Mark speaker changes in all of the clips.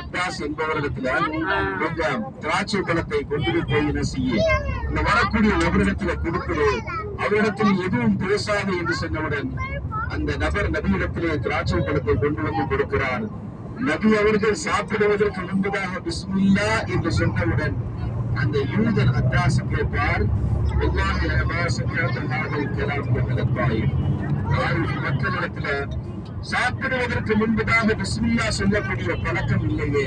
Speaker 1: அத்தாஸ் என்பவரிடத்துல கொஞ்சம் திராட்சை பழத்தை கொண்டு போய் என்ன செய்ய இந்த வரக்கூடிய நபரிடத்துல கொடுக்குது. அவரிடத்தில் எதுவும் பேசாது என்று சொன்னவுடன் அந்த நபர் நபியிடத்திலே திராட்சை பழத்தை கொண்டு வந்து கொடுக்கிறார். நபி அவர்கள் சாப்பிடுவதற்கு முன்பதாக பிஸ்மில்லா என்று சொன்னவுடன் அந்த யூதன் அத்தாஸ் கேட்பார், மக்களிடத்துல சாப்பிடுவதற்கு முன்பதாக பிஸ்மில்லா சொல்லக்கூடிய பழக்கம் இல்லையே,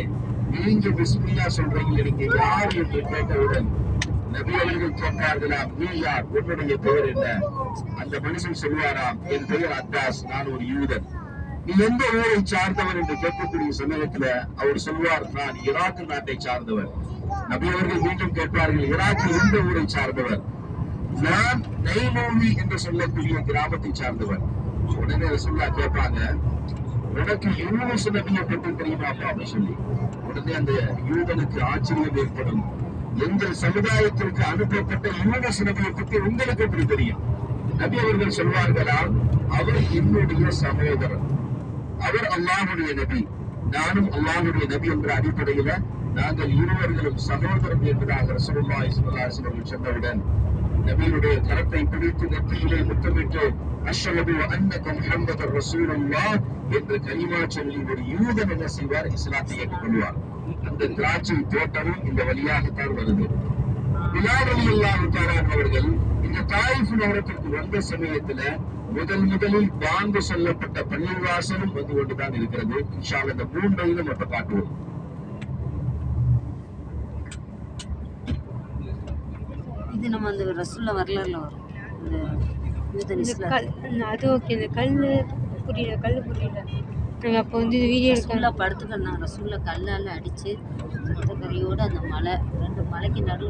Speaker 1: நீங்க பிஸ்மில்லா சொல்றீங்க, நீங்க யார் என்று கேட்டவுடன் நபி அவர்கள் கேட்டார்களாம், நீ யார், உன்னுடைய பெயர் என்ன? அந்த மனுஷன் சொல்வாராம், என் பெயர் அத்தாஸ், நான் ஒரு யூதன். நீ எந்த ஊரை சார்ந்தவர் என்று கேட்கக்கூடிய சமயத்துல அவர் சொல்வார், நான் ஈராக் நாட்டை சார்ந்தவர். நபி அவர்கள் மீண்டும் கேட்பார்கள், ஈராக்கில் எந்த ஊரை சார்ந்தவர்? நான் நைலோவி என்று சொல்லக்கூடிய கிராமத்தை சார்ந்தவர். உடனே ரசூலுல்லா கேட்பாங்க, உனக்கு யூனுஸ் நபியை பற்றி தெரியுமாப்பா அப்படின்னு சொல்லி. உடனே அந்த யூதனுக்கு ஆச்சரியம் ஏற்படும். எங்கள் சமுதாயத்திற்கு அனுப்பப்பட்ட யூனுஸ் நபியை பற்றி உங்களுக்கு எப்படி தெரியும்? நபி அவர்கள் சொல்வார்களா, அவர் என்னுடைய சகோதரர், அவர் அல்லாஹ்வுடைய நபி, நானும் அல்லாஹ்வுடைய நபி என்ற அடிப்படையில நாங்கள் இருவர்களும் சகோதரர் என்பதாக ரசூலுல்லாஹி ஸல்லல்லாஹு அலைஹி வஸல்லம் சொன்னவுடன் நபியுடைய கரத்தை பிடித்து நெற்றியிலே முத்தமிட்டு அஷ்ஹது அன்னக முஹம்மதர் ரசூலுல்லாஹ் என்று கலிமா சொல்லி ஒரு யூதன் என்ன செய்வார்? இஸ்லாத்தை ஏற்றுக்கொள்வார். அந்த திராட்சை தோட்டமும் இந்த வழியாகத்தான் வருது. பிலால் ரலியல்லாஹு தஆலா அவர்கள் இந்த தாயிஃப் நகரத்திற்கு வந்த சமயத்துல முதலில் பாங்கு சொல்லப்பட்ட பள்ளிவாசலும் வந்து கொண்டுதான் இருக்கிறது. இன்ஷா அல்லாஹ் இந்த மூன்றையும் நம்ம காட்டுவோம்.
Speaker 2: இது நம்ம அந்த ரசூலுல்லாஹ் வரலாறுல வரும்.
Speaker 3: அது ஓகே. இந்த கல் புரியல. நாங்கள் அப்போ வந்து வீடியோ
Speaker 2: ரசூலுல்லாஹ் படுத்துக்கிறோம். ரசூலுல்லாஹ் கல்லால் அடித்து ரத்த கரையோடு அந்த மலை 2 மலைக்கு நடுவில்